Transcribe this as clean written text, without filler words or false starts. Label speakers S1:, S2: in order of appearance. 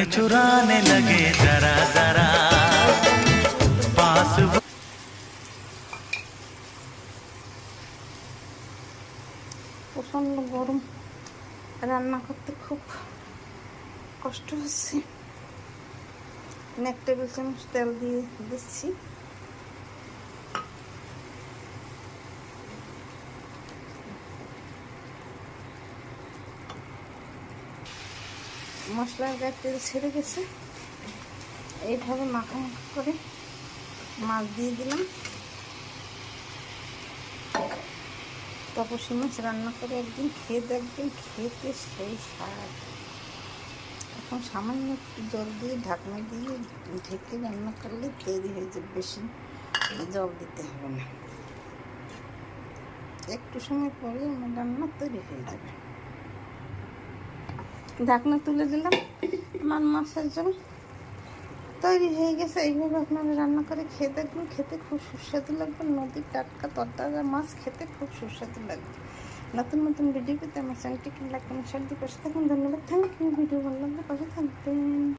S1: चुराने लगे जरा जरा पास
S2: প্রচণ্ড গরম, রান্না করতে খুব কষ্ট হচ্ছে। 1 টেবিল চামচ তেল দিয়ে দিচ্ছি। মশলার গায়ে তেল ছেড়ে গেছে। এইভাবে মাখা মাখা করে মাছ দিয়ে দিলাম। তপসী মাছ রান্না করে একদিন খেয়ে দেখবেন, খেতে সেই স্বাদ। এখন সামান্য একটু জল দিয়ে ঢাকনা দিয়ে ঢেকে রান্না করলে তৈরি হয়ে যাবে, বেশি জল দিতে হবে না। একটু সময় পরে আমার রান্না তৈরি হয়ে যাবে। ঢাকনা তুলে দিলাম, আমার মাছের জন্য তৈরি হয়ে গেছে। এইভাবে আপনারা রান্না করে খেয়ে দেখবেন, খেতে খুব সুস্বাদু লাগবে। নদীর টাটকা তরতাজা মাছ খেতে খুব সুস্বাদু লাগবে। নতুন নতুন ভিডিও পেতে আমার চ্যানেলটিকে লাইক কমেন্ট শেয়ার দিয়ে পাশে থাকুন। ধন্যবাদ। Thank you. ভিডিও ভালো লাগলে পাশে থাকবেন।